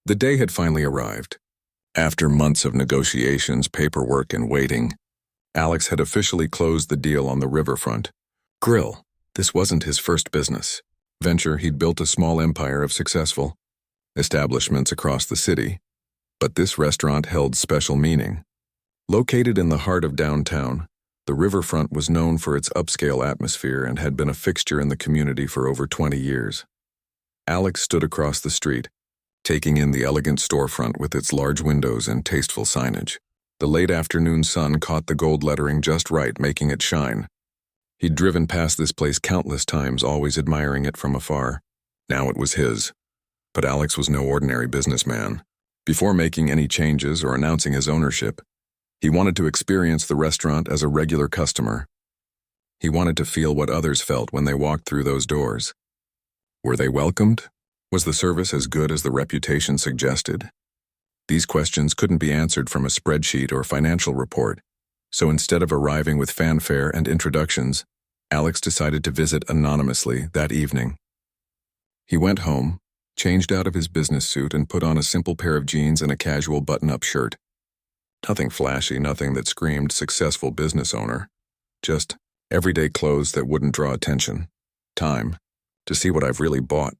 The day had finally arrived. After months of negotiations, paperwork, and waiting, Alex had officially closed the deal on the riverfront grill. This wasn't his first business venture. He'd built a small empire of successful establishments across the city, but this restaurant held special meaning. Located in the heart of downtown, the riverfront was known for its upscale atmosphere and had been a fixture in the community for over 20 years. Alex stood across the street, taking in the elegant storefront with its large windows and tasteful signage. The late afternoon sun caught the gold lettering just right, making it shine. He'd driven past this place countless times, always admiring it from afar. Now it was his. But Alex was no ordinary businessman. Before making any changes or announcing his ownership, he wanted to experience the restaurant as a regular customer. He wanted to feel what others felt when they walked through those doors. Were they welcomed? Was the service as good as the reputation suggested? These questions couldn't be answered from a spreadsheet or financial report, so instead of arriving with fanfare and introductions, Alex decided to visit anonymously that evening. He went home, changed out of his business suit, and put on a simple pair of jeans and a casual button-up shirt. Nothing flashy, nothing that screamed successful business owner. Just everyday clothes that wouldn't draw attention. Time to see what I've really bought,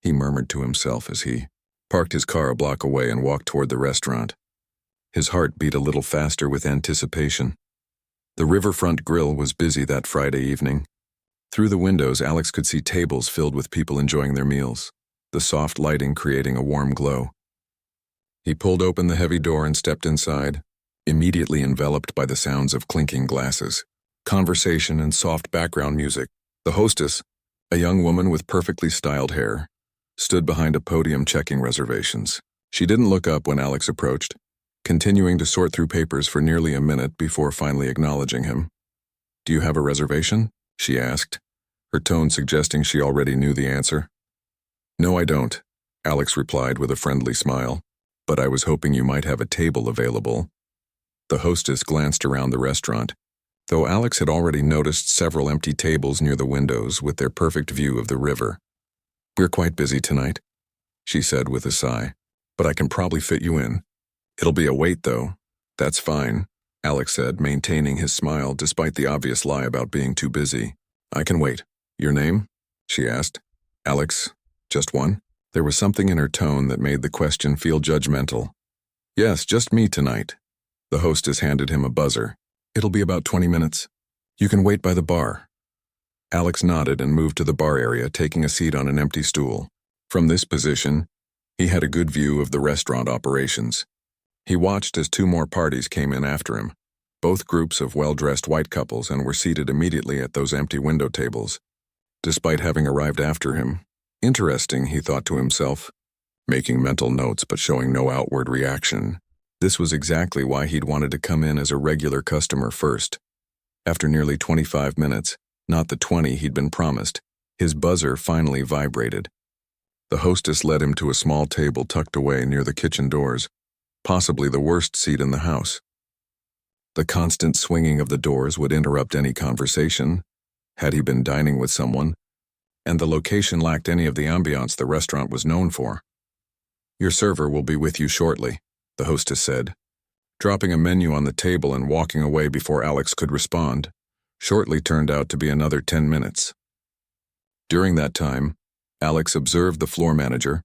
he murmured to himself as he parked his car a block away and walked toward the restaurant. His heart beat a little faster with anticipation. The riverfront grill was busy that Friday evening. Through the windows, Alex could see tables filled with people enjoying their meals, the soft lighting creating a warm glow. He pulled open the heavy door and stepped inside, immediately enveloped by the sounds of clinking glasses, conversation, and soft background music. The hostess, a young woman with perfectly styled hair, stood behind a podium checking reservations. She didn't look up when Alex approached, continuing to sort through papers for nearly a minute before finally acknowledging him. "Do you have a reservation?" she asked, her tone suggesting she already knew the answer. "No, I don't," Alex replied with a friendly smile, "but I was hoping you might have a table available." The hostess glanced around the restaurant, though Alex had already noticed several empty tables near the windows with their perfect view of the river. "We're quite busy tonight," she said with a sigh, "but I can probably fit you in. It'll be a wait, though." "That's fine," Alex said, maintaining his smile despite the obvious lie about being too busy. "I can wait. Your name?" she asked. "Alex, just one?" There was something in her tone that made the question feel judgmental. "Yes, just me tonight." The hostess handed him a buzzer. "It'll be about 20 minutes. You can wait by the bar." Alex nodded and moved to the bar area, taking a seat on an empty stool. From this position, he had a good view of the restaurant operations. He watched as two more parties came in after him, both groups of well-dressed white couples, and were seated immediately at those empty window tables, despite having arrived after him. Interesting, he thought to himself, making mental notes but showing no outward reaction. This was exactly why he'd wanted to come in as a regular customer first. After nearly 25 minutes, not the 20 he'd been promised, his buzzer finally vibrated. The hostess led him to a small table tucked away near the kitchen doors, possibly the worst seat in the house. The constant swinging of the doors would interrupt any conversation, had he been dining with someone, and the location lacked any of the ambiance the restaurant was known for. "Your server will be with you shortly," the hostess said, dropping a menu on the table and walking away before Alex could respond. Shortly turned out to be another 10 minutes. During that time, Alex observed the floor manager,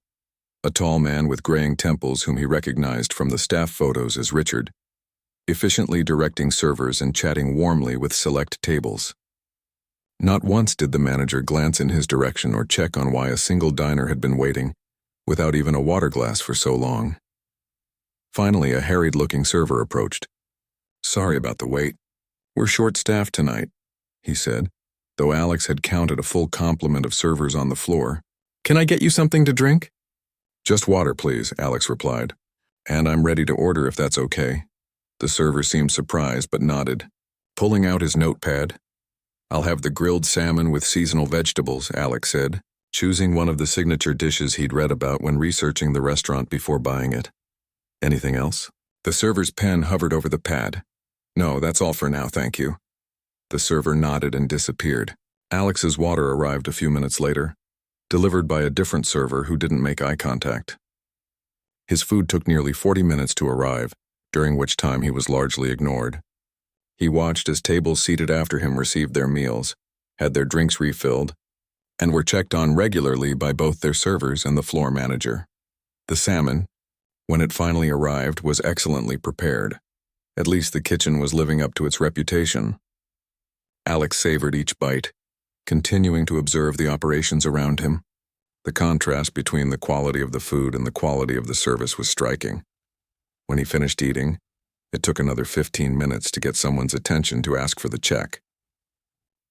a tall man with graying temples whom he recognized from the staff photos as Richard, efficiently directing servers and chatting warmly with select tables. Not once did the manager glance in his direction or check on why a single diner had been waiting, without even a water glass, for so long. Finally, a harried-looking server approached. "Sorry about the wait. We're short-staffed tonight," he said, though Alex had counted a full complement of servers on the floor. "Can I get you something to drink?" "Just water, please," Alex replied. "And I'm ready to order if that's okay." The server seemed surprised but nodded. Pulling out his notepad, "I'll have the grilled salmon with seasonal vegetables," Alex said, choosing one of the signature dishes he'd read about when researching the restaurant before buying it. "Anything else?" The server's pen hovered over the pad. "No, that's all for now, thank you." The server nodded and disappeared. Alex's water arrived a few minutes later, delivered by a different server who didn't make eye contact. His food took nearly 40 minutes to arrive, during which time he was largely ignored. He watched as tables seated after him received their meals, had their drinks refilled, and were checked on regularly by both their servers and the floor manager. The salmon, when it finally arrived, was excellently prepared. At least the kitchen was living up to its reputation. Alex savored each bite, continuing to observe the operations around him. The contrast between the quality of the food and the quality of the service was striking. When he finished eating, it took another 15 minutes to get someone's attention to ask for the check.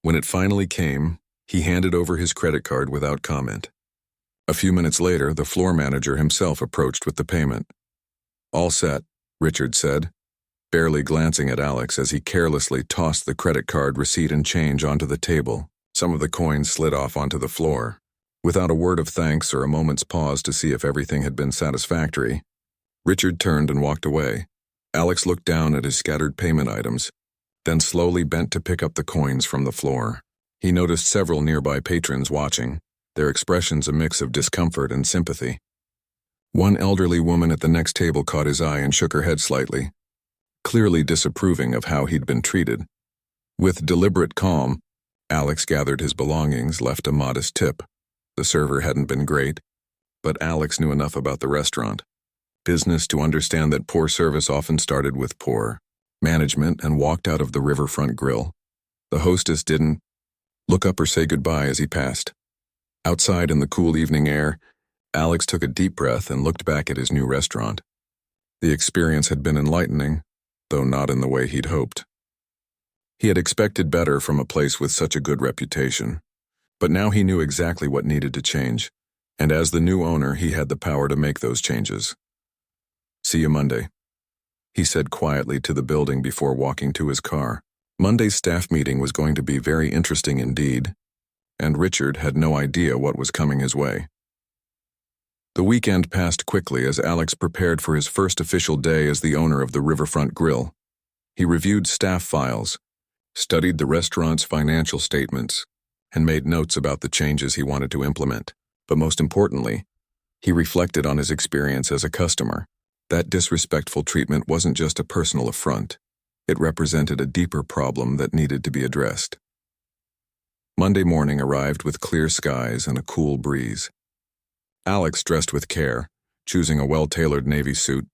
When it finally came, he handed over his credit card without comment. A few minutes later, the floor manager himself approached with the payment. "All set," Richard said, barely glancing at Alex as he carelessly tossed the credit card receipt and change onto the table. Some of the coins slid off onto the floor. Without a word of thanks or a moment's pause to see if everything had been satisfactory, Richard turned and walked away. Alex looked down at his scattered payment items, then slowly bent to pick up the coins from the floor. He noticed several nearby patrons watching, their expressions a mix of discomfort and sympathy. One elderly woman at the next table caught his eye and shook her head slightly, clearly disapproving of how he'd been treated. With deliberate calm, Alex gathered his belongings, left a modest tip. The server hadn't been great, but Alex knew enough about the restaurant business to understand that poor service often started with poor management, and walked out of the riverfront grill. The hostess didn't look up or say goodbye as he passed. Outside in the cool evening air, Alex took a deep breath and looked back at his new restaurant. The experience had been enlightening, though not in the way he'd hoped. He had expected better from a place with such a good reputation, but now he knew exactly what needed to change, and as the new owner, he had the power to make those changes. "See you Monday," he said quietly to the building before walking to his car. Monday's staff meeting was going to be very interesting indeed, and Richard had no idea what was coming his way. The weekend passed quickly as Alex prepared for his first official day as the owner of the Riverfront Grill. He reviewed staff files, studied the restaurant's financial statements, and made notes about the changes he wanted to implement. But most importantly, he reflected on his experience as a customer. That disrespectful treatment wasn't just a personal affront. It represented a deeper problem that needed to be addressed. Monday morning arrived with clear skies and a cool breeze. Alex dressed with care, choosing a well-tailored navy suit,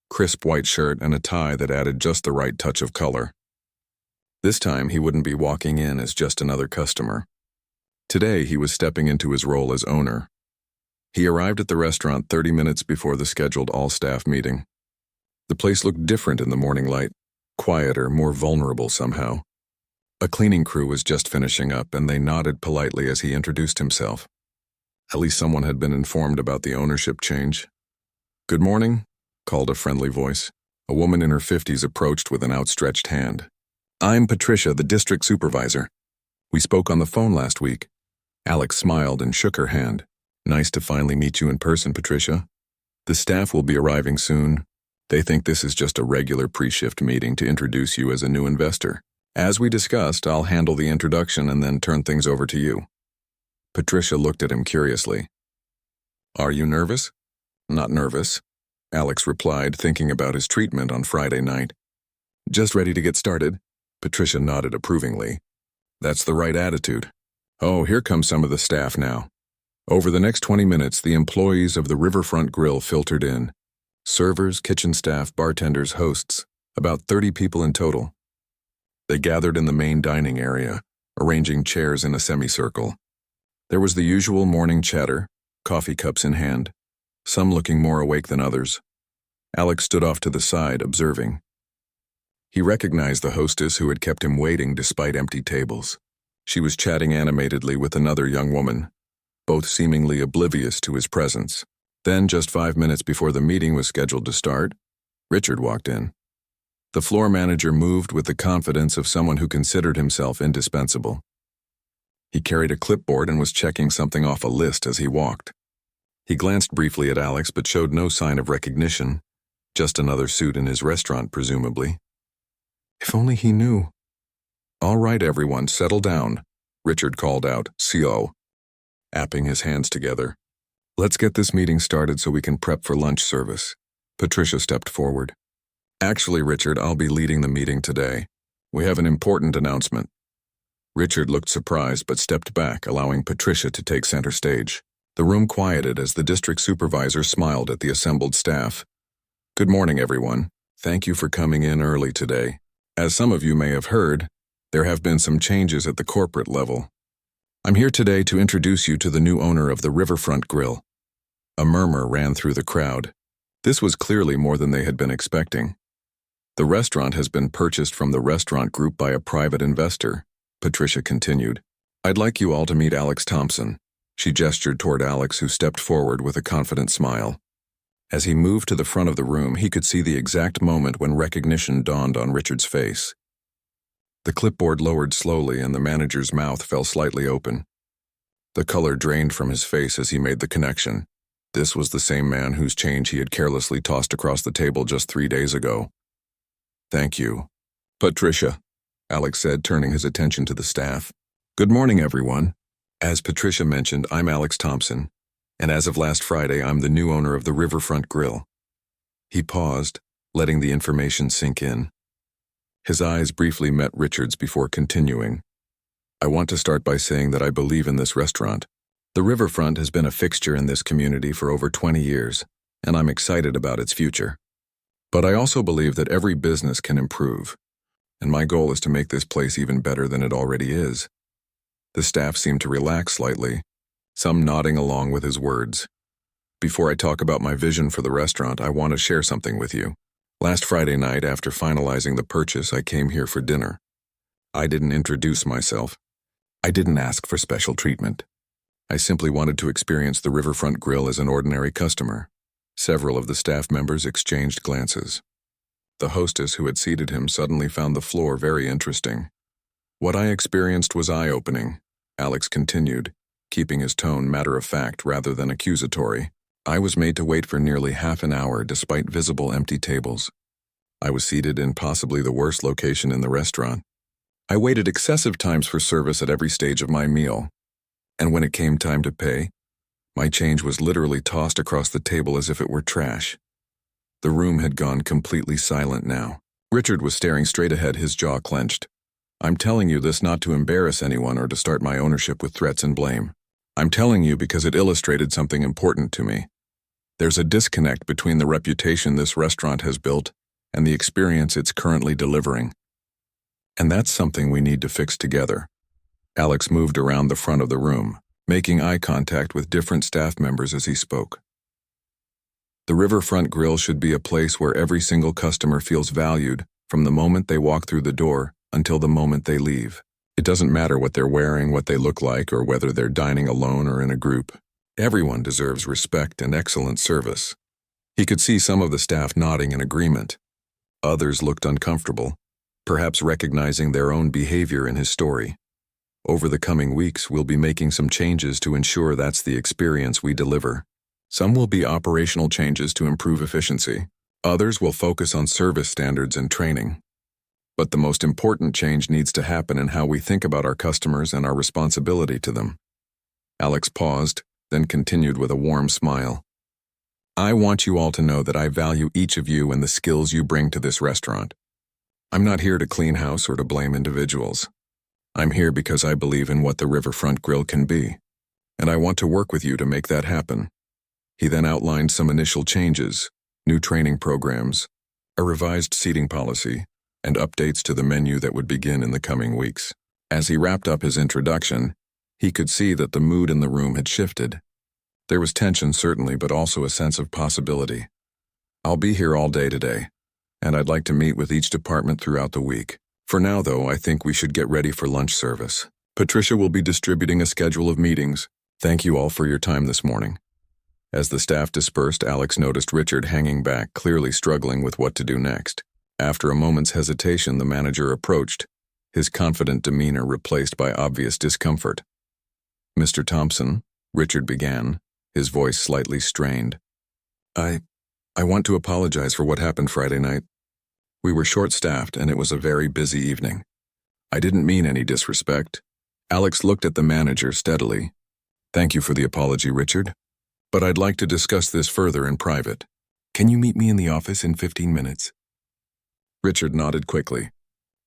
crisp white shirt, and a tie that added just the right touch of color. This time he wouldn't be walking in as just another customer. Today he was stepping into his role as owner. He arrived at the restaurant 30 minutes before the scheduled all-staff meeting. The place looked different in the morning light, quieter, more vulnerable somehow. A cleaning crew was just finishing up, and they nodded politely as he introduced himself. At least someone had been informed about the ownership change. "Good morning," called a friendly voice. A woman in her 50s approached with an outstretched hand. "I'm Patricia, the district supervisor. We spoke on the phone last week." Alex smiled and shook her hand. "Nice to finally meet you in person, Patricia. The staff will be arriving soon. They think this is just a regular pre-shift meeting to introduce you as a new investor. As we discussed, I'll handle the introduction and then turn things over to you." Patricia looked at him curiously. "Are you nervous?" "Not nervous," Alex replied, thinking about his treatment on Friday night. "Just ready to get started." Patricia nodded approvingly. "That's the right attitude. Oh, here come some of the staff now." Over the next 20 minutes, the employees of the Riverfront Grill filtered in. Servers, kitchen staff, bartenders, hosts, about 30 people in total. They gathered in the main dining area, arranging chairs in a semicircle. There was the usual morning chatter, coffee cups in hand, some looking more awake than others. Alex stood off to the side, observing. He recognized the hostess who had kept him waiting despite empty tables. She was chatting animatedly with another young woman, both seemingly oblivious to his presence. Then, just 5 minutes before the meeting was scheduled to start, Richard walked in. The floor manager moved with the confidence of someone who considered himself indispensable. He carried a clipboard and was checking something off a list as he walked. He glanced briefly at Alex but showed no sign of recognition, just another suit in his restaurant, presumably. If only he knew. "All right, everyone, settle down," Richard called out, CO, apping his hands together. "Let's get this meeting started so we can prep for lunch service." Patricia stepped forward. Actually, Richard, I'll be leading the meeting today. We have an important announcement. Richard looked surprised but stepped back, allowing Patricia to take center stage. The room quieted as the district supervisor smiled at the assembled staff. Good morning, everyone. Thank you for coming in early today. As some of you may have heard, there have been some changes at the corporate level. I'm here today to introduce you to the new owner of the Riverfront Grill. A murmur ran through the crowd. This was clearly more than they had been expecting. The restaurant has been purchased from the restaurant group by a private investor, Patricia continued. I'd like you all to meet Alex Thompson. She gestured toward Alex, who stepped forward with a confident smile. As he moved to the front of the room, he could see the exact moment when recognition dawned on Richard's face. The clipboard lowered slowly and the manager's mouth fell slightly open. The color drained from his face as he made the connection. This was the same man whose change he had carelessly tossed across the table just 3 days ago. Thank you, Patricia, Alex said, turning his attention to the staff. Good morning, everyone. As Patricia mentioned, I'm Alex Thompson, and as of last Friday, I'm the new owner of the Riverfront Grill. He paused, letting the information sink in. His eyes briefly met Richard's before continuing. I want to start by saying that I believe in this restaurant. The Riverfront has been a fixture in this community for over 20 years, and I'm excited about its future. But I also believe that every business can improve, and my goal is to make this place even better than it already is. The staff seemed to relax slightly, some nodding along with his words. Before I talk about my vision for the restaurant, I want to share something with you. Last Friday night, after finalizing the purchase, I came here for dinner. I didn't introduce myself. I didn't ask for special treatment. I simply wanted to experience the Riverfront Grill as an ordinary customer. Several of the staff members exchanged glances. The hostess who had seated him suddenly found the floor very interesting. What I experienced was eye-opening, Alex continued, keeping his tone matter-of-fact rather than accusatory. I was made to wait for nearly half an hour despite visible empty tables. I was seated in possibly the worst location in the restaurant. I waited excessive times for service at every stage of my meal. And when it came time to pay, my change was literally tossed across the table as if it were trash. The room had gone completely silent now. Richard was staring straight ahead, his jaw clenched. I'm telling you this not to embarrass anyone or to start my ownership with threats and blame. I'm telling you because it illustrated something important to me. There's a disconnect between the reputation this restaurant has built and the experience it's currently delivering. And that's something we need to fix together. Alex moved around the front of the room, making eye contact with different staff members as he spoke. The Riverfront Grill should be a place where every single customer feels valued from the moment they walk through the door until the moment they leave. It doesn't matter what they're wearing, what they look like, or whether they're dining alone or in a group. Everyone deserves respect and excellent service. He could see some of the staff nodding in agreement. Others looked uncomfortable, perhaps recognizing their own behavior in his story. Over the coming weeks, we'll be making some changes to ensure that's the experience we deliver. Some will be operational changes to improve efficiency. Others will focus on service standards and training. But the most important change needs to happen in how we think about our customers and our responsibility to them. Alex paused, then continued with a warm smile. I want you all to know that I value each of you and the skills you bring to this restaurant. I'm not here to clean house or to blame individuals. I'm here because I believe in what the Riverfront Grill can be, and I want to work with you to make that happen. He then outlined some initial changes, new training programs, a revised seating policy, and updates to the menu that would begin in the coming weeks. As he wrapped up his introduction, he could see that the mood in the room had shifted. There was tension certainly, but also a sense of possibility. I'll be here all day today, and I'd like to meet with each department throughout the week. For now, though, I think we should get ready for lunch service. Patricia will be distributing a schedule of meetings. Thank you all for your time this morning. As the staff dispersed, Alex noticed Richard hanging back, clearly struggling with what to do next. After a moment's hesitation, the manager approached, his confident demeanor replaced by obvious discomfort. Mr. Thompson, Richard began, his voice slightly strained. I want to apologize for what happened Friday night. We were short-staffed and it was a very busy evening. I didn't mean any disrespect. Alex looked at the manager steadily. Thank you for the apology, Richard. But I'd like to discuss this further in private. Can you meet me in the office in 15 minutes? Richard nodded quickly.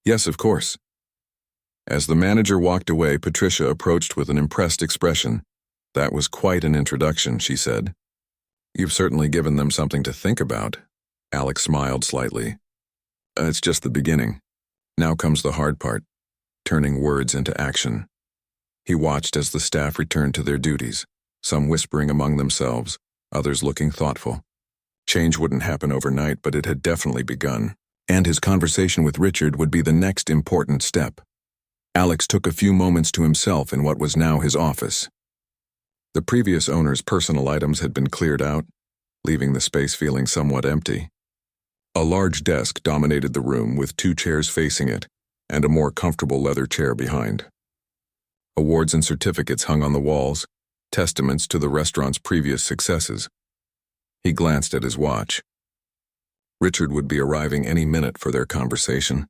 Yes, of course. As the manager walked away, Patricia approached with an impressed expression. That was quite an introduction, she said. You've certainly given them something to think about. Alex smiled slightly. It's just the beginning. Now comes the hard part, turning words into action. He watched as the staff returned to their duties, some whispering among themselves, others looking thoughtful. Change wouldn't happen overnight, but it had definitely begun, and his conversation with Richard would be the next important step. Alex took a few moments to himself in what was now his office. The previous owner's personal items had been cleared out, leaving the space feeling somewhat empty. A large desk dominated the room with 2 chairs facing it and a more comfortable leather chair behind. Awards and certificates hung on the walls, testaments to the restaurant's previous successes. He glanced at his watch. Richard would be arriving any minute for their conversation.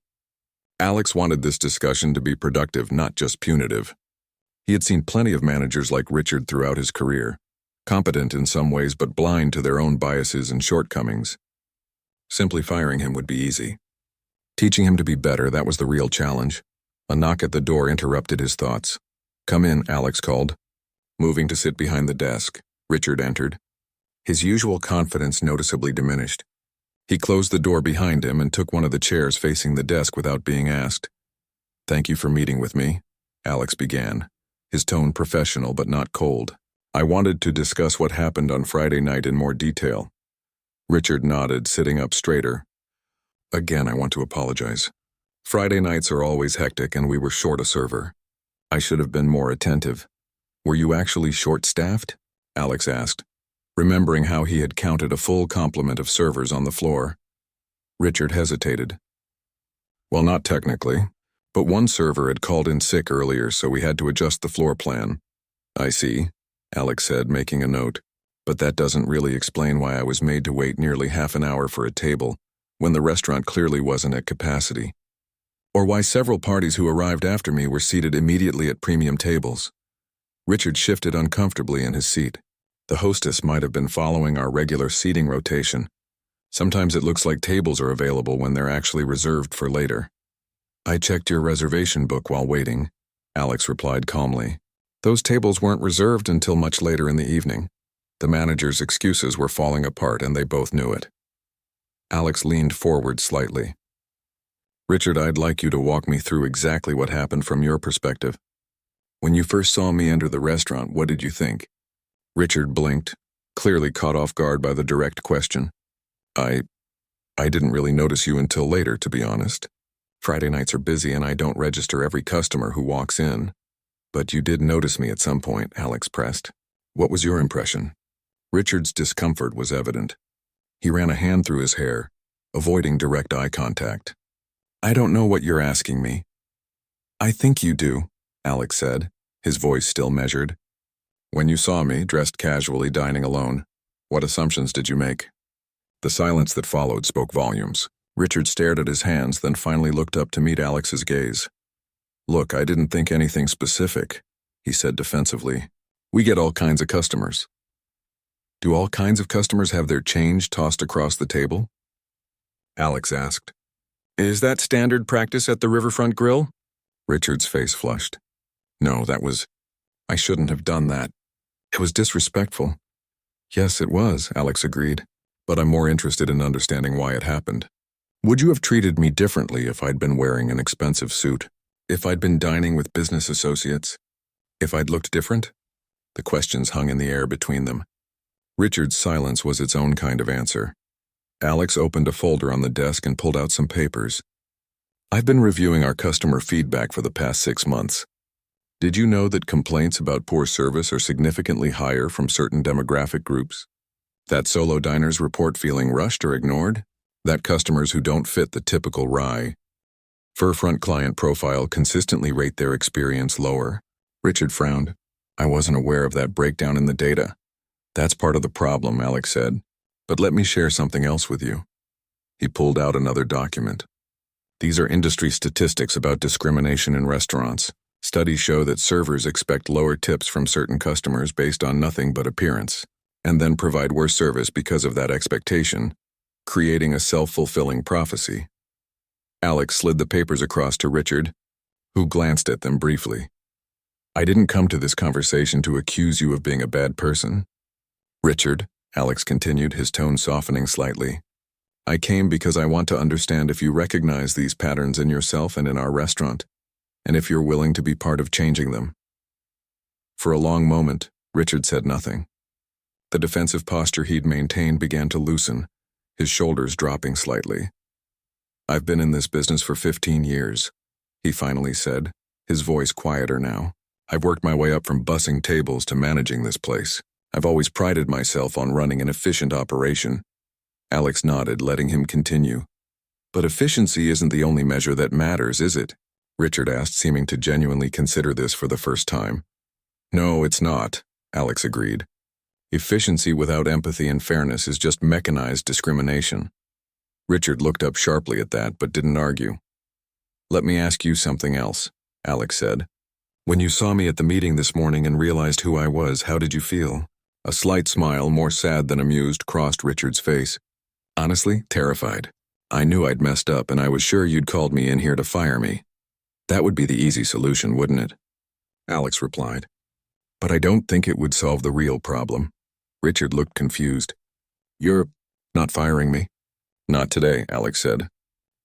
Alex wanted this discussion to be productive, not just punitive. He had seen plenty of managers like Richard throughout his career, competent in some ways but blind to their own biases and shortcomings. Simply firing him would be easy. Teaching him to be better, that was the real challenge. A knock at the door interrupted his thoughts. Come in, Alex called. Moving to sit behind the desk, Richard entered. His usual confidence noticeably diminished. He closed the door behind him and took one of the chairs facing the desk without being asked. Thank you for meeting with me, Alex began, his tone professional but not cold. I wanted to discuss what happened on Friday night in more detail. Richard nodded, sitting up straighter. Again, I want to apologize. Friday nights are always hectic and we were short a server. I should have been more attentive. Were you actually short-staffed? Alex asked, remembering how he had counted a full complement of servers on the floor. Richard hesitated. Well, not technically, but one server had called in sick earlier, so we had to adjust the floor plan. I see, Alex said, making a note. But that doesn't really explain why I was made to wait nearly half an hour for a table, when the restaurant clearly wasn't at capacity. Or why several parties who arrived after me were seated immediately at premium tables. Richard shifted uncomfortably in his seat. The hostess might have been following our regular seating rotation. Sometimes it looks like tables are available when they're actually reserved for later. I checked your reservation book while waiting, Alex replied calmly. Those tables weren't reserved until much later in the evening. The manager's excuses were falling apart and they both knew it. Alex leaned forward slightly. Richard, I'd like you to walk me through exactly what happened from your perspective. When you first saw me enter the restaurant, what did you think? Richard blinked, clearly caught off guard by the direct question. I didn't really notice you until later, to be honest. Friday nights are busy and I don't register every customer who walks in. But you did notice me at some point, Alex pressed. What was your impression? Richard's discomfort was evident. He ran a hand through his hair, avoiding direct eye contact. I don't know what you're asking me. I think you do, Alex said, his voice still measured. When you saw me, dressed casually, dining alone, what assumptions did you make? The silence that followed spoke volumes. Richard stared at his hands, then finally looked up to meet Alex's gaze. Look, I didn't think anything specific, he said defensively. We get all kinds of customers. Do all kinds of customers have their change tossed across the table? Alex asked. Is that standard practice at the Riverfront Grill? Richard's face flushed. No, I shouldn't have done that. It was disrespectful. Yes, it was, Alex agreed, but I'm more interested in understanding why it happened. Would you have treated me differently if I'd been wearing an expensive suit? If I'd been dining with business associates? If I'd looked different? The questions hung in the air between them. Richard's silence was its own kind of answer. Alex opened a folder on the desk and pulled out some papers. I've been reviewing our customer feedback for the past 6 months. Did you know that complaints about poor service are significantly higher from certain demographic groups? That solo diners report feeling rushed or ignored? That customers who don't fit the typical rye Furfront client profile consistently rate their experience lower? Richard frowned. I wasn't aware of that breakdown in the data. That's part of the problem, Alex said. But let me share something else with you. He pulled out another document. These are industry statistics about discrimination in restaurants. Studies show that servers expect lower tips from certain customers based on nothing but appearance. and then provide worse service because of that expectation, creating a self-fulfilling prophecy. Alex slid the papers across to Richard, who glanced at them briefly. I didn't come to this conversation to accuse you of being a bad person. Richard, Alex continued, his tone softening slightly. I came because I want to understand if you recognize these patterns in yourself and in our restaurant, and if you're willing to be part of changing them. For a long moment, Richard said nothing. The defensive posture he'd maintained began to loosen, his shoulders dropping slightly. I've been in this business for 15 years, he finally said, his voice quieter now. I've worked my way up from bussing tables to managing this place. I've always prided myself on running an efficient operation. Alex nodded, letting him continue. But efficiency isn't the only measure that matters, is it? Richard asked, seeming to genuinely consider this for the first time. No, it's not, Alex agreed. Efficiency without empathy and fairness is just mechanized discrimination. Richard looked up sharply at that, but didn't argue. Let me ask you something else, Alex said. When you saw me at the meeting this morning and realized who I was, how did you feel? A slight smile, more sad than amused, crossed Richard's face. Honestly, terrified. I knew I'd messed up, and I was sure you'd called me in here to fire me. That would be the easy solution, wouldn't it? Alex replied. But I don't think it would solve the real problem. Richard looked confused. You're not firing me? Not today, Alex said.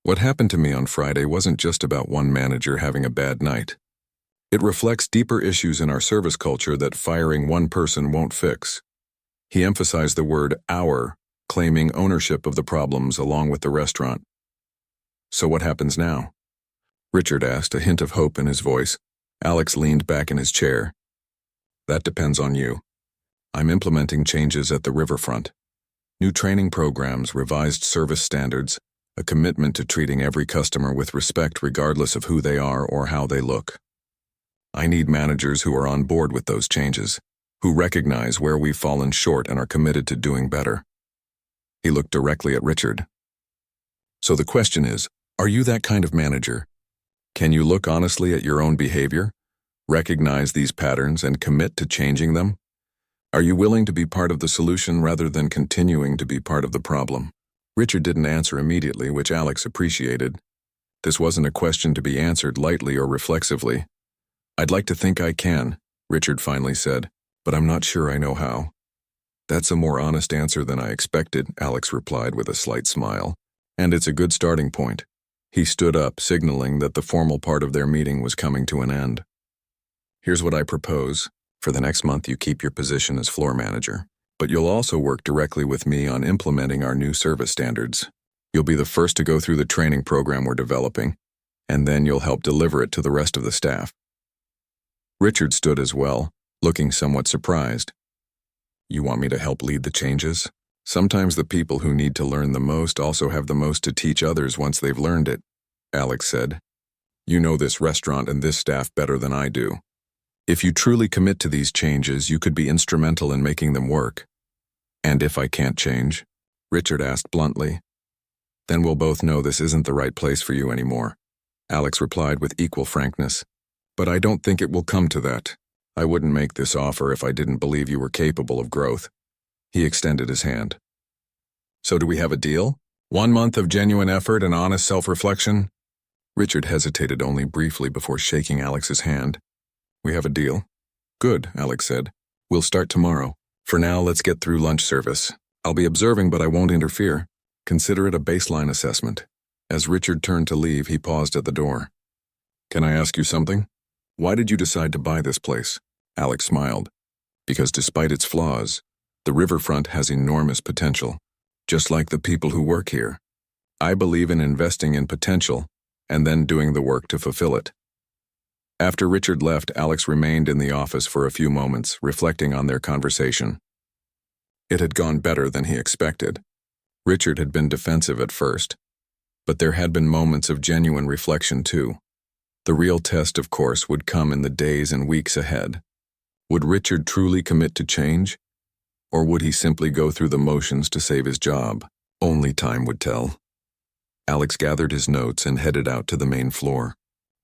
What happened to me on Friday wasn't just about one manager having a bad night. It reflects deeper issues in our service culture that firing one person won't fix. He emphasized the word our, claiming ownership of the problems along with the restaurant. So what happens now? Richard asked, a hint of hope in his voice. Alex leaned back in his chair. That depends on you. I'm implementing changes at the riverfront. New training programs, revised service standards, a commitment to treating every customer with respect regardless of who they are or how they look. I need managers who are on board with those changes, who recognize where we've fallen short and are committed to doing better. He looked directly at Richard. So the question is, are you that kind of manager? Can you look honestly at your own behavior, recognize these patterns, and commit to changing them? Are you willing to be part of the solution rather than continuing to be part of the problem? Richard didn't answer immediately, which Alex appreciated. This wasn't a question to be answered lightly or reflexively. I'd like to think I can, Richard finally said, but I'm not sure I know how. That's a more honest answer than I expected, Alex replied with a slight smile. And it's a good starting point. He stood up, signaling that the formal part of their meeting was coming to an end. Here's what I propose. For the next month, you keep your position as floor manager, but you'll also work directly with me on implementing our new service standards. You'll be the first to go through the training program we're developing, and then you'll help deliver it to the rest of the staff. Richard stood as well, looking somewhat surprised. You want me to help lead the changes? Sometimes the people who need to learn the most also have the most to teach others once they've learned it, Alex said. You know this restaurant and this staff better than I do. If you truly commit to these changes, you could be instrumental in making them work. And if I can't change? Richard asked bluntly. Then we'll both know this isn't the right place for you anymore, Alex replied with equal frankness. But I don't think it will come to that. I wouldn't make this offer if I didn't believe you were capable of growth. He extended his hand. So do we have a deal? 1 month of genuine effort and honest self-reflection? Richard hesitated only briefly before shaking Alex's hand. We have a deal. Good, Alex said. We'll start tomorrow. For now, let's get through lunch service. I'll be observing, but I won't interfere. Consider it a baseline assessment. As Richard turned to leave, he paused at the door. Can I ask you something? Why did you decide to buy this place? Alex smiled. Because despite its flaws, the riverfront has enormous potential, just like the people who work here. I believe in investing in potential and then doing the work to fulfill it. After Richard left, Alex remained in the office for a few moments, reflecting on their conversation. It had gone better than he expected. Richard had been defensive at first, but there had been moments of genuine reflection too. The real test, of course, would come in the days and weeks ahead. Would Richard truly commit to change? Or would he simply go through the motions to save his job? Only time would tell. Alex gathered his notes and headed out to the main floor.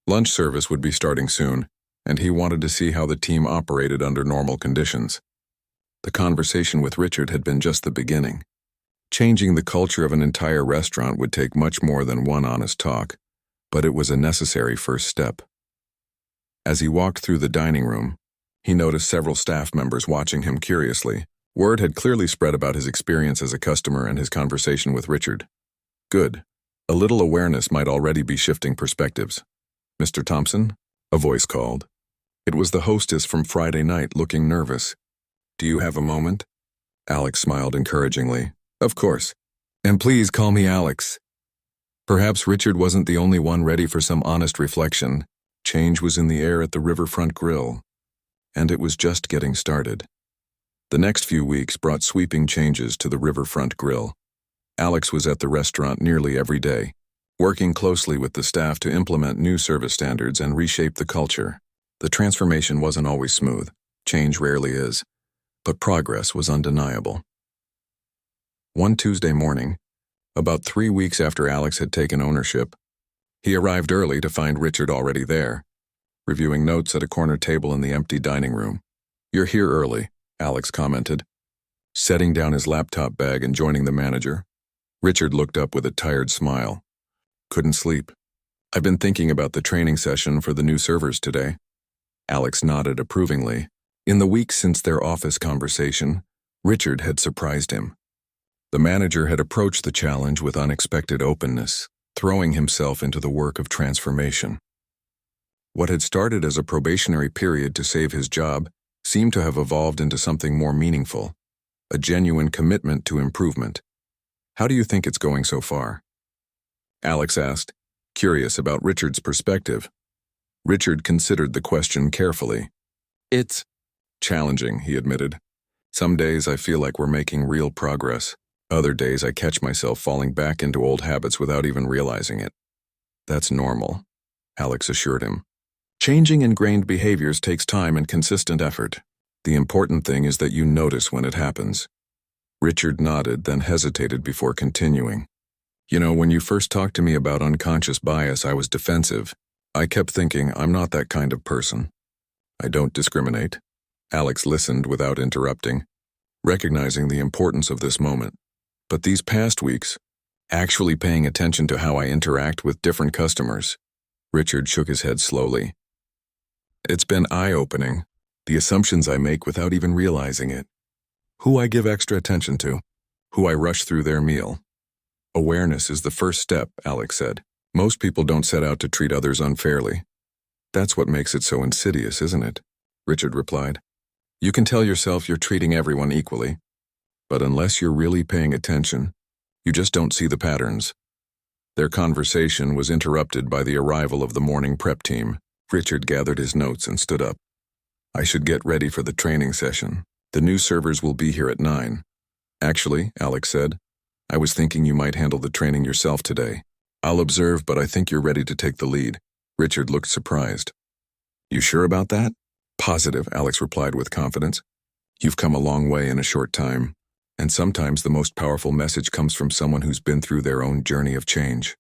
Lunch service would be starting soon, and he wanted to see how the team operated under normal conditions. The conversation with Richard had been just the beginning. Changing the culture of an entire restaurant would take much more than one honest talk, but it was a necessary first step. As he walked through the dining room, he noticed several staff members watching him curiously. Word had clearly spread about his experience as a customer and his conversation with Richard. Good. A little awareness might already be shifting perspectives. "Mr. Thompson?" a voice called. It was the hostess from Friday night, looking nervous. "Do you have a moment?" Alex smiled encouragingly. "Of course. And please call me Alex." Perhaps Richard wasn't the only one ready for some honest reflection. Change was in the air at the Riverfront Grill, and it was just getting started. The next few weeks brought sweeping changes to the Riverfront Grill. Alex was at the restaurant nearly every day, working closely with the staff to implement new service standards and reshape the culture. The transformation wasn't always smooth. Change rarely is, but progress was undeniable. One Tuesday morning, about 3 weeks after Alex had taken ownership, he arrived early to find Richard already there, reviewing notes at a corner table in the empty dining room. "You're here early," Alex commented, setting down his laptop bag and joining the manager. Richard looked up with a tired smile. "Couldn't sleep. I've been thinking about the training session for the new servers today." Alex nodded approvingly. In the weeks since their office conversation, Richard had surprised him. The manager had approached the challenge with unexpected openness, throwing himself into the work of transformation. What had started as a probationary period to save his job seemed to have evolved into something more meaningful, a genuine commitment to improvement. "How do you think it's going so far?" Alex asked, curious about Richard's perspective. Richard considered the question carefully. "It's challenging," he admitted. "Some days I feel like we're making real progress. Other days I catch myself falling back into old habits without even realizing it." "That's normal," Alex assured him. "Changing ingrained behaviors takes time and consistent effort. The important thing is that you notice when it happens." Richard nodded, then hesitated before continuing. "You know, when you first talked to me about unconscious bias, I was defensive. I kept thinking, I'm not that kind of person." "I don't discriminate." Alex listened without interrupting, recognizing the importance of this moment. "But these past weeks, actually paying attention to how I interact with different customers." Richard shook his head slowly. "It's been eye-opening, the assumptions I make without even realizing it. Who I give extra attention to, who I rush through their meal." "Awareness is the first step," Alex said. "Most people don't set out to treat others unfairly. That's what makes it so insidious, isn't it?" Richard replied. "You can tell yourself you're treating everyone equally, but unless you're really paying attention, you just don't see the patterns." Their conversation was interrupted by the arrival of the morning prep team. Richard gathered his notes and stood up. "I should get ready for the training session. The new servers will be here at 9. "Actually," Alex said, "I was thinking you might handle the training yourself today. I'll observe, but I think you're ready to take the lead." Richard looked surprised. "You sure about that?" "Positive," Alex replied with confidence. "You've come a long way in a short time, and sometimes the most powerful message comes from someone who's been through their own journey of change."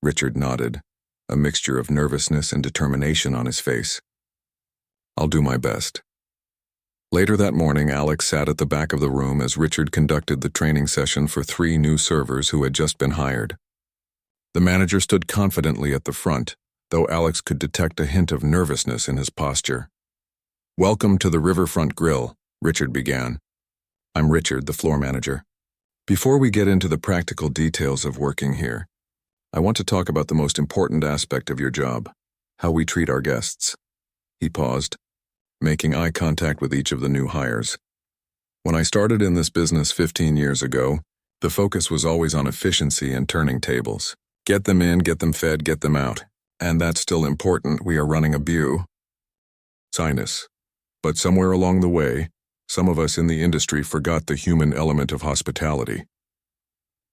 Richard nodded, a mixture of nervousness and determination on his face. "I'll do my best." Later that morning, Alex sat at the back of the room as Richard conducted the training session for 3 new servers who had just been hired. The manager stood confidently at the front, though Alex could detect a hint of nervousness in his posture. "Welcome to the Riverfront Grill," Richard began. "I'm Richard, the floor manager. Before we get into the practical details of working here, I want to talk about the most important aspect of your job, how we treat our guests." He paused, making eye contact with each of the new hires. "When I started in this business 15 years ago, the focus was always on efficiency and turning tables. Get them in, get them fed, get them out. And that's still important. We are running a sinus. But somewhere along the way, some of us in the industry forgot the human element of hospitality."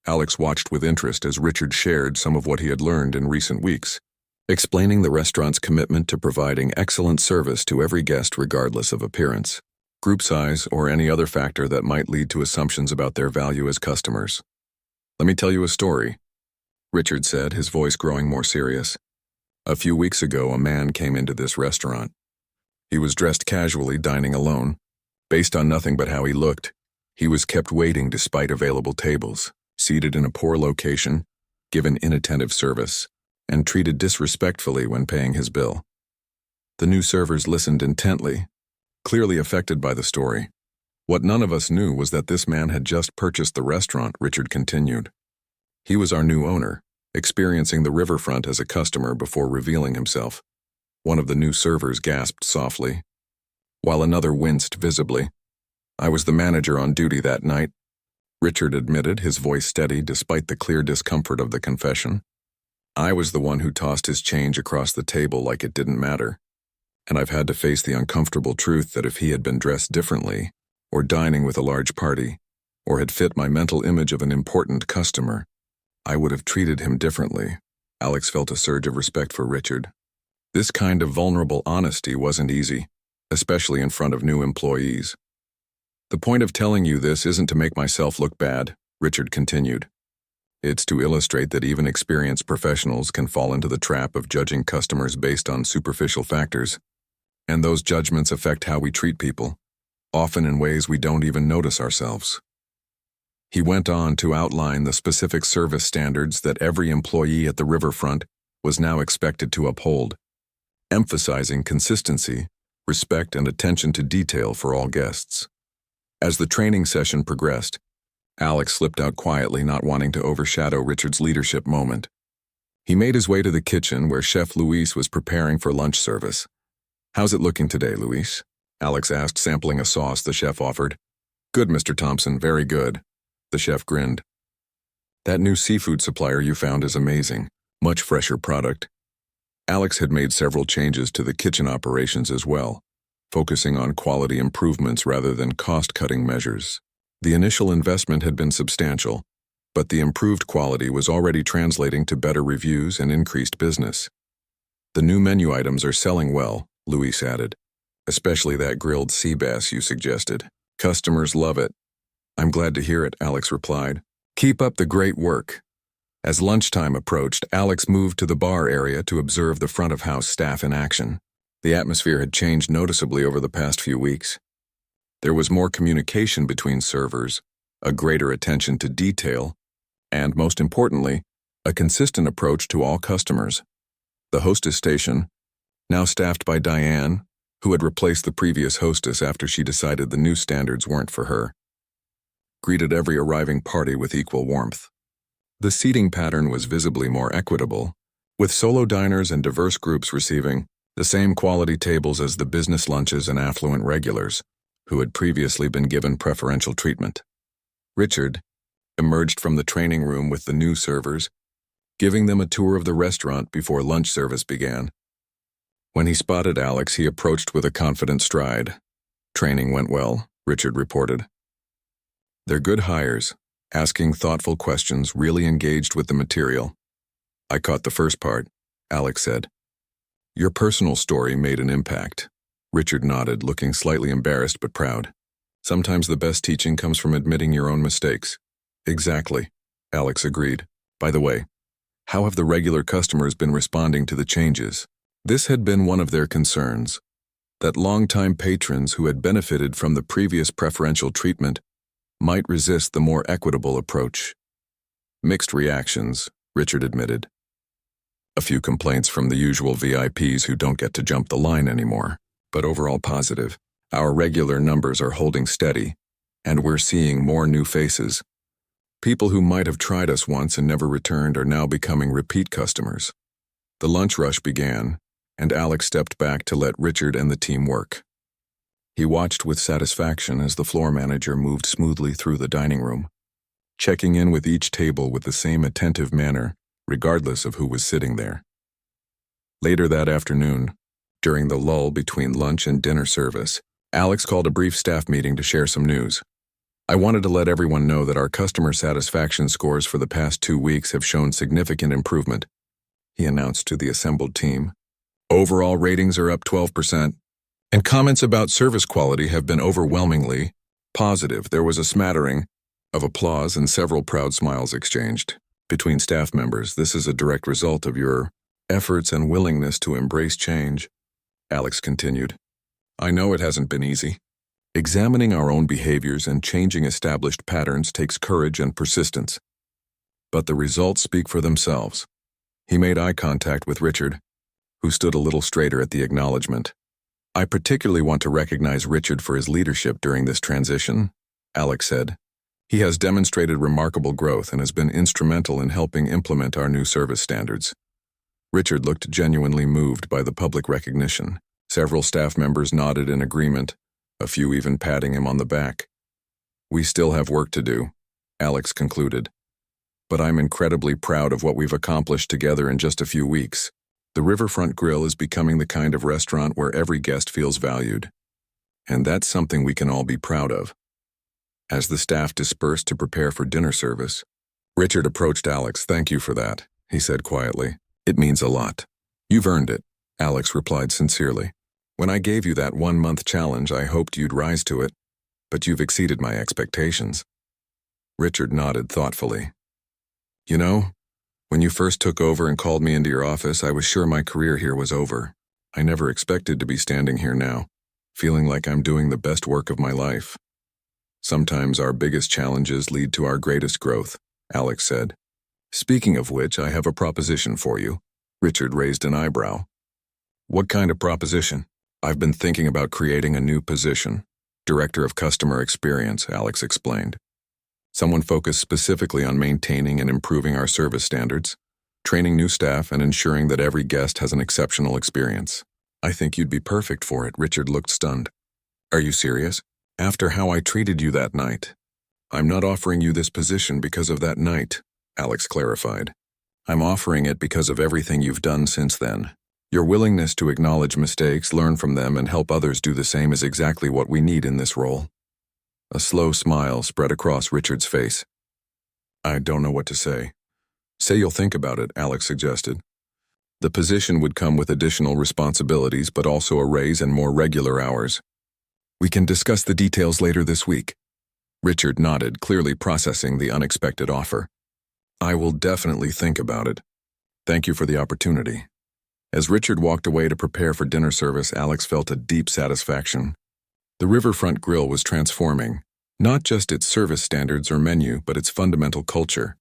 Alex watched with interest as Richard shared some of what he had learned in recent weeks, explaining the restaurant's commitment to providing excellent service to every guest regardless of appearance, group size, or any other factor that might lead to assumptions about their value as customers. "Let me tell you a story," Richard said, his voice growing more serious. "A few weeks ago, a man came into this restaurant. He was dressed casually, dining alone. Based on nothing but how he looked, he was kept waiting despite available tables, seated in a poor location, given inattentive service, and treated disrespectfully when paying his bill. The new servers listened intently, clearly affected by the story. What none of us knew was that this man had just purchased the restaurant, Richard continued. He was our new owner, experiencing the riverfront as a customer before revealing himself. One of the new servers gasped softly, while another winced visibly. I was the manager on duty that night, Richard admitted, his voice steady despite the clear discomfort of the confession. I was the one who tossed his change across the table like it didn't matter, and I've had to face the uncomfortable truth that if he had been dressed differently, or dining with a large party, or had fit my mental image of an important customer, I would have treated him differently. Alex felt a surge of respect for Richard. This kind of vulnerable honesty wasn't easy, especially in front of new employees. The point of telling you this isn't to make myself look bad, Richard continued. It's to illustrate that even experienced professionals can fall into the trap of judging customers based on superficial factors, and those judgments affect how we treat people, often in ways we don't even notice ourselves. He went on to outline the specific service standards that every employee at the riverfront was now expected to uphold, emphasizing consistency, respect, and attention to detail for all guests. As the training session progressed, Alex slipped out quietly, not wanting to overshadow Richard's leadership moment. He made his way to the kitchen where Chef Luis was preparing for lunch service. "How's it looking today, Luis?" Alex asked, sampling a sauce the chef offered. "Good, Mr. Thompson, very good," the chef grinned. "That new seafood supplier you found is amazing. Much fresher product." Alex had made several changes to the kitchen operations as well, focusing on quality improvements rather than cost-cutting measures. The initial investment had been substantial, but the improved quality was already translating to better reviews and increased business. "The new menu items are selling well," Luis added, "especially that grilled sea bass you suggested. Customers love it." "I'm glad to hear it," Alex replied. "Keep up the great work." As lunchtime approached, Alex moved to the bar area to observe the front-of-house staff in action. The atmosphere had changed noticeably over the past few weeks. There was more communication between servers, a greater attention to detail, and, most importantly, a consistent approach to all customers. The hostess station, now staffed by Diane, who had replaced the previous hostess after she decided the new standards weren't for her, greeted every arriving party with equal warmth. The seating pattern was visibly more equitable, with solo diners and diverse groups receiving the same quality tables as the business lunches and affluent regulars, who had previously been given preferential treatment. Richard emerged from the training room with the new servers, giving them a tour of the restaurant before lunch service began. When he spotted Alex, he approached with a confident stride. "Training went well," Richard reported. "They're good hires, asking thoughtful questions, really engaged with the material." "I caught the first part," Alex said. "Your personal story made an impact." Richard nodded, looking slightly embarrassed but proud. "Sometimes the best teaching comes from admitting your own mistakes." "Exactly," Alex agreed. "By the way, how have the regular customers been responding to the changes?" This had been one of their concerns, that longtime patrons who had benefited from the previous preferential treatment might resist the more equitable approach. "Mixed reactions," Richard admitted. "A few complaints from the usual VIPs who don't get to jump the line anymore, but overall positive. Our regular numbers are holding steady, and we're seeing more new faces. People who might have tried us once and never returned are now becoming repeat customers." The lunch rush began, and Alex stepped back to let Richard and the team work. He watched with satisfaction as the floor manager moved smoothly through the dining room, checking in with each table with the same attentive manner, regardless of who was sitting there. Later that afternoon, during the lull between lunch and dinner service, Alex called a brief staff meeting to share some news. "I wanted to let everyone know that our customer satisfaction scores for the past 2 weeks have shown significant improvement," he announced to the assembled team. "Overall ratings are up 12%, and comments about service quality have been overwhelmingly positive." There was a smattering of applause and several proud smiles exchanged between staff members. "This is a direct result of your efforts and willingness to embrace change," Alex continued. "I know it hasn't been easy. Examining our own behaviors and changing established patterns takes courage and persistence. But the results speak for themselves. He made eye contact with Richard, who stood a little straighter at the acknowledgement. I particularly want to recognize Richard for his leadership during this transition, Alex said. He has demonstrated remarkable growth and has been instrumental in helping implement our new service standards. Richard looked genuinely moved by the public recognition. Several staff members nodded in agreement, a few even patting him on the back. We still have work to do, Alex concluded. But I'm incredibly proud of what we've accomplished together in just a few weeks. The Riverfront Grill is becoming the kind of restaurant where every guest feels valued. And that's something we can all be proud of. As the staff dispersed to prepare for dinner service, Richard approached Alex. Thank you for that, he said quietly. It means a lot. You've earned it, Alex replied sincerely. When I gave you that 1-month challenge, I hoped you'd rise to it, but you've exceeded my expectations. Richard nodded thoughtfully. You know, when you first took over and called me into your office, I was sure my career here was over. I never expected to be standing here now, feeling like I'm doing the best work of my life. Sometimes our biggest challenges lead to our greatest growth, Alex said. Speaking of which, I have a proposition for you. Richard raised an eyebrow. What kind of proposition? I've been thinking about creating a new position. Director of Customer Experience, Alex explained. Someone focused specifically on maintaining and improving our service standards, training new staff, and ensuring that every guest has an exceptional experience. I think you'd be perfect for it. Richard looked stunned. Are you serious? After how I treated you that night. I'm not offering you this position because of that night, Alex clarified. I'm offering it because of everything you've done since then. Your willingness to acknowledge mistakes, learn from them, and help others do the same is exactly what we need in this role. A slow smile spread across Richard's face. I don't know what to say. Say you'll think about it, Alex suggested. The position would come with additional responsibilities, but also a raise and more regular hours. We can discuss the details later this week. Richard nodded, clearly processing the unexpected offer. I will definitely think about it. Thank you for the opportunity. As Richard walked away to prepare for dinner service, Alex felt a deep satisfaction. The Riverfront Grill was transforming, not just its service standards or menu, but its fundamental culture.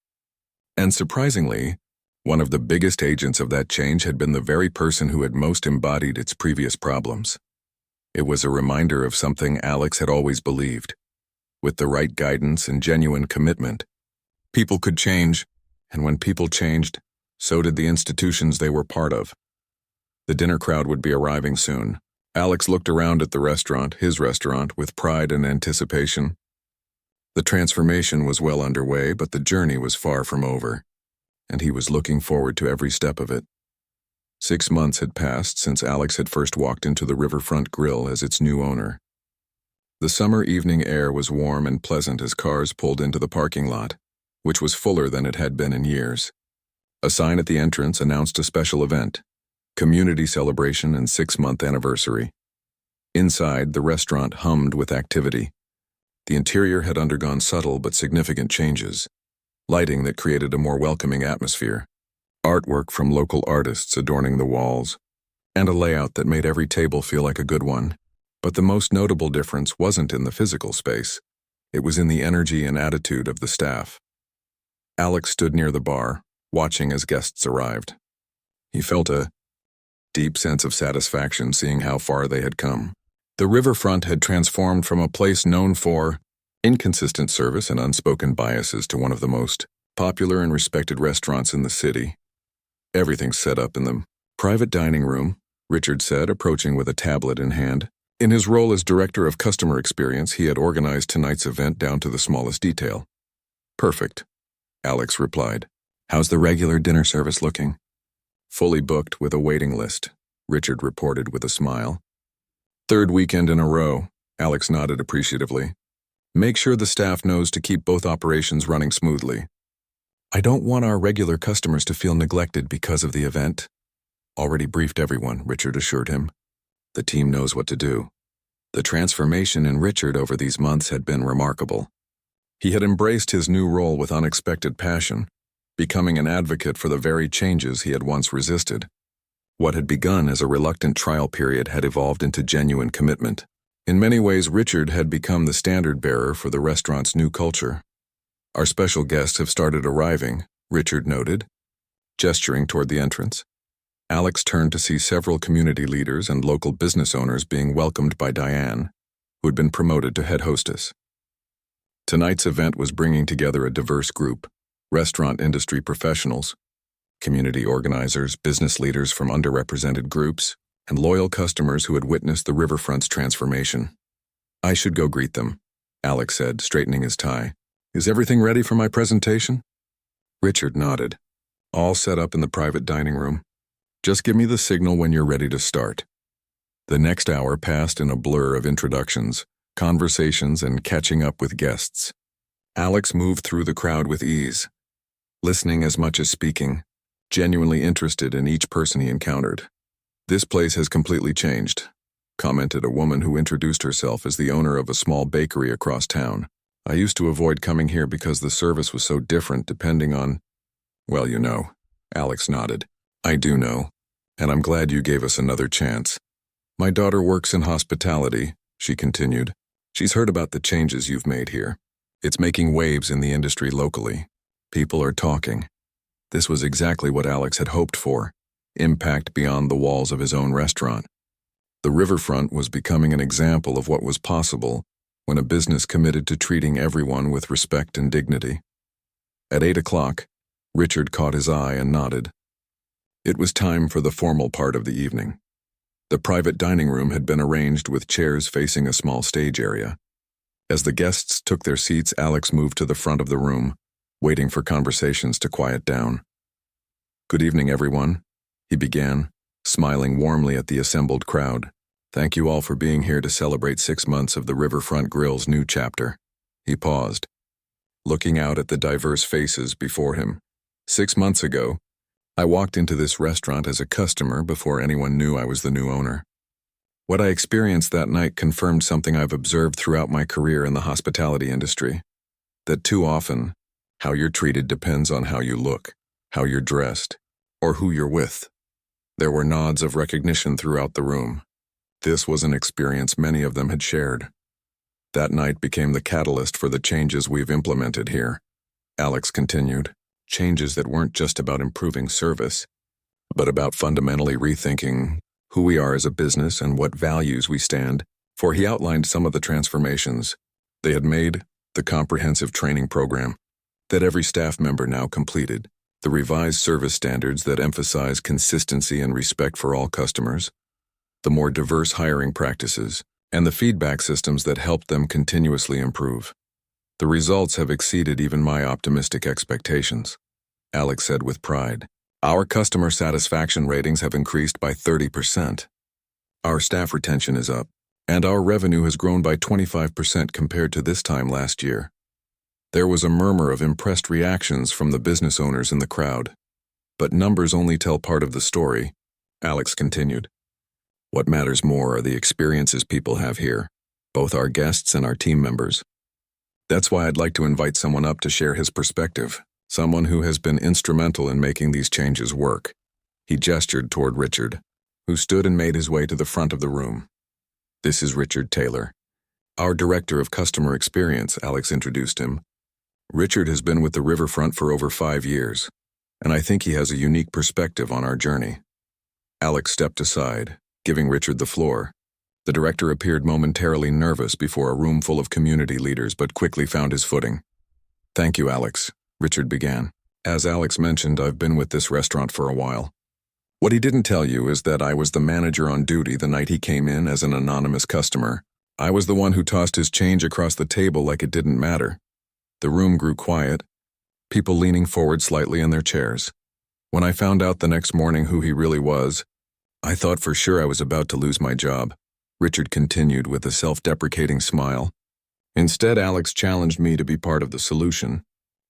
And surprisingly, one of the biggest agents of that change had been the very person who had most embodied its previous problems. It was a reminder of something Alex had always believed. With the right guidance and genuine commitment, people could change, and when people changed, so did the institutions they were part of. The dinner crowd would be arriving soon. Alex looked around at the restaurant, his restaurant, with pride and anticipation. The transformation was well underway, but the journey was far from over, and he was looking forward to every step of it. 6 months had passed since Alex had first walked into the Riverfront Grill as its new owner. The summer evening air was warm and pleasant as cars pulled into the parking lot, which was fuller than it had been in years. A sign at the entrance announced a special event, community celebration and 6-month anniversary. Inside, the restaurant hummed with activity. The interior had undergone subtle but significant changes, lighting that created a more welcoming atmosphere, artwork from local artists adorning the walls, and a layout that made every table feel like a good one. But the most notable difference wasn't in the physical space. It was in the energy and attitude of the staff. Alex stood near the bar, watching as guests arrived. He felt a deep sense of satisfaction seeing how far they had come. The Riverfront had transformed from a place known for inconsistent service and unspoken biases to one of the most popular and respected restaurants in the city. Everything's set up in the private dining room, Richard said, approaching with a tablet in hand. In his role as Director of Customer Experience, he had organized tonight's event down to the smallest detail. Perfect, Alex replied. How's the regular dinner service looking? Fully booked with a waiting list, Richard reported with a smile. 3rd weekend in a row, Alex nodded appreciatively. Make sure the staff knows to keep both operations running smoothly. I don't want our regular customers to feel neglected because of the event. Already briefed everyone, Richard assured him. The team knows what to do. The transformation in Richard over these months had been remarkable. He had embraced his new role with unexpected passion, becoming an advocate for the very changes he had once resisted. What had begun as a reluctant trial period had evolved into genuine commitment. In many ways, Richard had become the standard-bearer for the restaurant's new culture. "Our special guests have started arriving," Richard noted, gesturing toward the entrance. Alex turned to see several community leaders and local business owners being welcomed by Diane, who had been promoted to head hostess. Tonight's event was bringing together a diverse group: restaurant industry professionals, community organizers, business leaders from underrepresented groups, and loyal customers who had witnessed the riverfront's transformation. "I should go greet them," Alex said, straightening his tie. "Is everything ready for my presentation?" Richard nodded. "All set up in the private dining room. Just give me the signal when you're ready to start." The next hour passed in a blur of introductions, conversations, and catching up with guests. Alex moved through the crowd with ease, listening as much as speaking, genuinely interested in each person he encountered. "This place has completely changed," commented a woman who introduced herself as the owner of a small bakery across town. "I used to avoid coming here because the service was so different depending on—" "Well, you know," Alex nodded. "I do know, and I'm glad you gave us another chance. My daughter works in hospitality," she continued. "She's heard about the changes you've made here. It's making waves in the industry locally. People are talking." This was exactly what Alex had hoped for: impact beyond the walls of his own restaurant. The riverfront was becoming an example of what was possible when a business committed to treating everyone with respect and dignity. At 8 o'clock, Richard caught his eye and nodded. It was time for the formal part of the evening. The private dining room had been arranged with chairs facing a small stage area. As the guests took their seats, Alex moved to the front of the room, waiting for conversations to quiet down. "Good evening, everyone," he began, smiling warmly at the assembled crowd. "Thank you all for being here to celebrate 6 months of the Riverfront Grill's new chapter." He paused, looking out at the diverse faces before him. "6 months ago, I walked into this restaurant as a customer before anyone knew I was the new owner. What I experienced that night confirmed something I've observed throughout my career in the hospitality industry: that too often, how you're treated depends on how you look, how you're dressed, or who you're with." There were nods of recognition throughout the room. This was an experience many of them had shared. "That night became the catalyst for the changes we've implemented here," Alex continued. "Changes that weren't just about improving service, but about fundamentally rethinking who we are as a business and what values we stand for." He outlined some of the transformations they had made: the comprehensive training program that every staff member now completed, the revised service standards that emphasize consistency and respect for all customers, the more diverse hiring practices, and the feedback systems that helped them continuously improve. "The results have exceeded even my optimistic expectations," Alex said with pride. "Our customer satisfaction ratings have increased by 30%. Our staff retention is up, and our revenue has grown by 25% compared to this time last year." There was a murmur of impressed reactions from the business owners in the crowd. "But numbers only tell part of the story," Alex continued. "What matters more are the experiences people have here, both our guests and our team members. That's why I'd like to invite someone up to share his perspective, someone who has been instrumental in making these changes work." He gestured toward Richard, who stood and made his way to the front of the room. "This is Richard Taylor, our Director of Customer Experience," Alex introduced him. "Richard has been with the riverfront for over 5 years, and I think he has a unique perspective on our journey." Alex stepped aside, giving Richard the floor. The director appeared momentarily nervous before a room full of community leaders, but quickly found his footing. "Thank you, Alex," Richard began. "As Alex mentioned, I've been with this restaurant for a while. What he didn't tell you is that I was the manager on duty the night he came in as an anonymous customer. I was the one who tossed his change across the table like it didn't matter." The room grew quiet, people leaning forward slightly in their chairs. "When I found out the next morning who he really was, I thought for sure I was about to lose my job," Richard continued with a self-deprecating smile. "Instead, Alex challenged me to be part of the solution.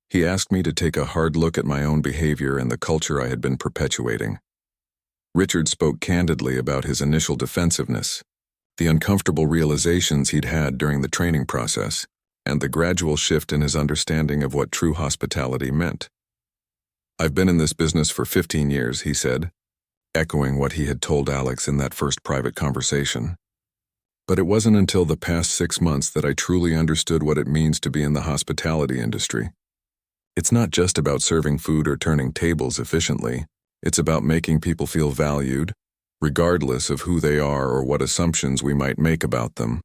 He asked me to take a hard look at my own behavior and the culture I had been perpetuating." Richard spoke candidly about his initial defensiveness, the uncomfortable realizations he'd had during the training process, and the gradual shift in his understanding of what true hospitality meant. "I've been in this business for 15 years, he said, echoing what he had told Alex in that first private conversation. But it wasn't until the past 6 months that I truly understood what it means to be in the hospitality industry. It's not just about serving food or turning tables efficiently. It's about making people feel valued, regardless of who they are or what assumptions we might make about them.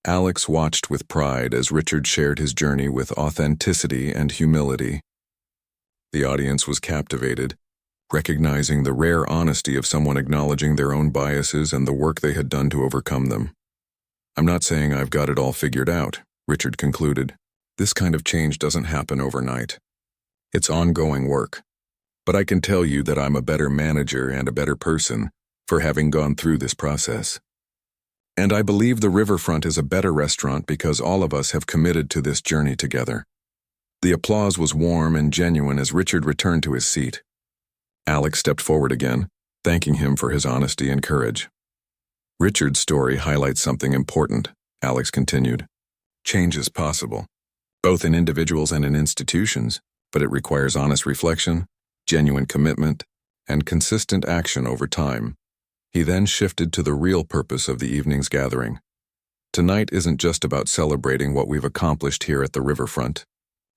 Alex watched with pride as Richard shared his journey with authenticity and humility. The audience was captivated, recognizing the rare honesty of someone acknowledging their own biases and the work they had done to overcome them. "I'm not saying I've got it all figured out," Richard concluded. "This kind of change doesn't happen overnight. It's ongoing work. But I can tell you that I'm a better manager and a better person for having gone through this process. And I believe the Riverfront is a better restaurant because all of us have committed to this journey together." The applause was warm and genuine as Richard returned to his seat. Alex stepped forward again, thanking him for his honesty and courage. "Richard's story highlights something important," Alex continued. "Change is possible, both in individuals and in institutions, but it requires honest reflection, genuine commitment, and consistent action over time." He then shifted to the real purpose of the evening's gathering. "Tonight isn't just about celebrating what we've accomplished here at the Riverfront.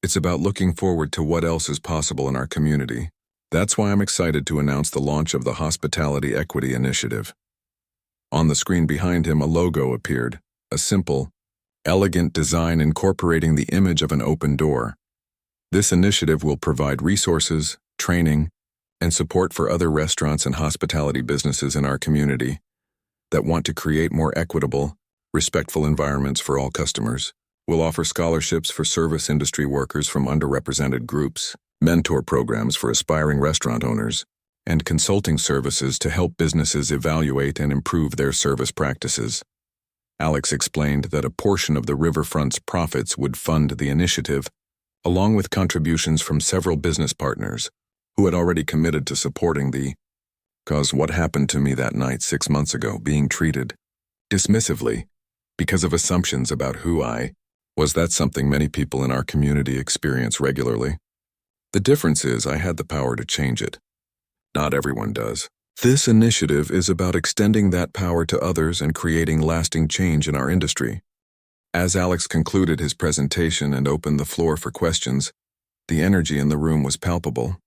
It's about looking forward to what else is possible in our community. That's why I'm excited to announce the launch of the Hospitality Equity Initiative." On the screen behind him, a logo appeared, a simple, elegant design incorporating the image of an open door. This initiative will provide resources, training, and support for other restaurants and hospitality businesses in our community that want to create more equitable, respectful environments for all customers. We'll offer scholarships for service industry workers from underrepresented groups, mentor programs for aspiring restaurant owners, and consulting services to help businesses evaluate and improve their service practices. Alex explained that a portion of the Riverfront's profits would fund the initiative, along with contributions from several business partners who had already committed to supporting the cause. What happened to me that night 6 months ago, being treated dismissively because of assumptions about who I was, that something many people in our community experience regularly. The difference is I had the power to change it. Not everyone does. This initiative is about extending that power to others and creating lasting change in our industry. As Alex concluded his presentation and opened the floor for questions, the energy in the room was palpable.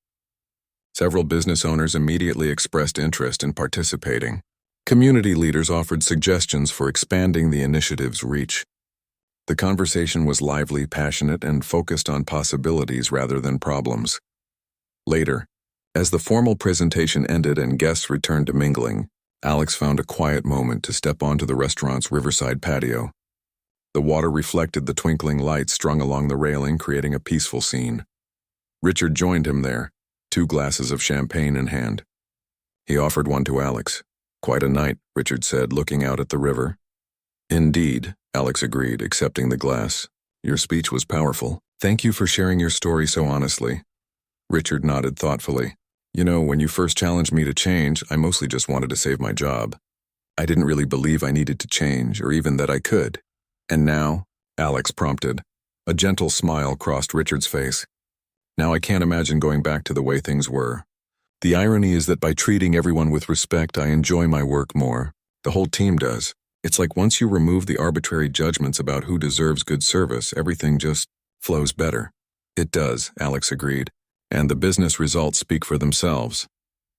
Several business owners immediately expressed interest in participating. Community leaders offered suggestions for expanding the initiative's reach. The conversation was lively, passionate, and focused on possibilities rather than problems. Later, as the formal presentation ended and guests returned to mingling, Alex found a quiet moment to step onto the restaurant's riverside patio. The water reflected the twinkling lights strung along the railing, creating a peaceful scene. Richard joined him there, 2 glasses of champagne in hand. He offered one to Alex. "Quite a night," Richard said, looking out at the river. "Indeed," Alex agreed, accepting the glass. "Your speech was powerful. Thank you for sharing your story so honestly." Richard nodded thoughtfully. "You know, when you first challenged me to change, I mostly just wanted to save my job. I didn't really believe I needed to change, or even that I could. And now," Alex prompted. A gentle smile crossed Richard's face. "Now I can't imagine going back to the way things were. The irony is that by treating everyone with respect, I enjoy my work more. The whole team does. It's like once you remove the arbitrary judgments about who deserves good service, everything just flows better." "It does," Alex agreed, "and the business results speak for themselves."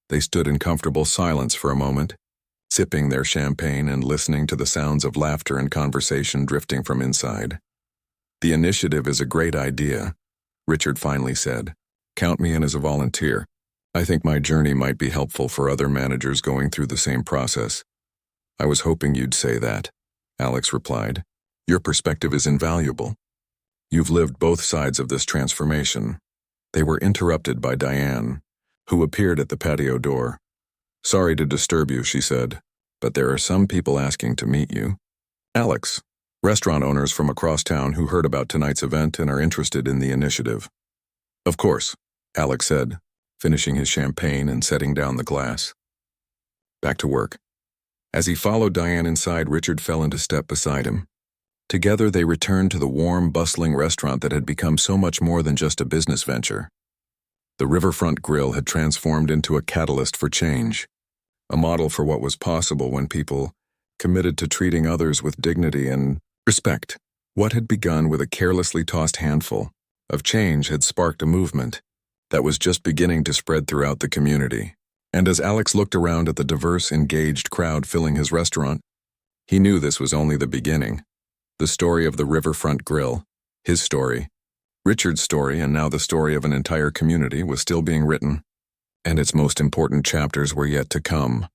They stood in comfortable silence for a moment, sipping their champagne and listening to the sounds of laughter and conversation drifting from inside. "The initiative is a great idea," Richard finally said. "Count me in as a volunteer. I think my journey might be helpful for other managers going through the same process." "I was hoping you'd say that," Alex replied. "Your perspective is invaluable. You've lived both sides of this transformation." They were interrupted by Diane, who appeared at the patio door. "Sorry to disturb you," she said, "but there are some people asking to meet you." "Alex, restaurant owners from across town who heard about tonight's event and are interested in the initiative." "Of course," Alex said, finishing his champagne and setting down the glass. Back to work. As he followed Diane inside, Richard fell into step beside him. Together they returned to the warm, bustling restaurant that had become so much more than just a business venture. The Riverfront Grill had transformed into a catalyst for change, a model for what was possible when people committed to treating others with dignity and respect. What had begun with a carelessly tossed handful of change had sparked a movement that was just beginning to spread throughout the community. And as Alex looked around at the diverse, engaged crowd filling his restaurant, he knew this was only the beginning. The story of the Riverfront Grill, his story, Richard's story, and now the story of an entire community was still being written, and its most important chapters were yet to come.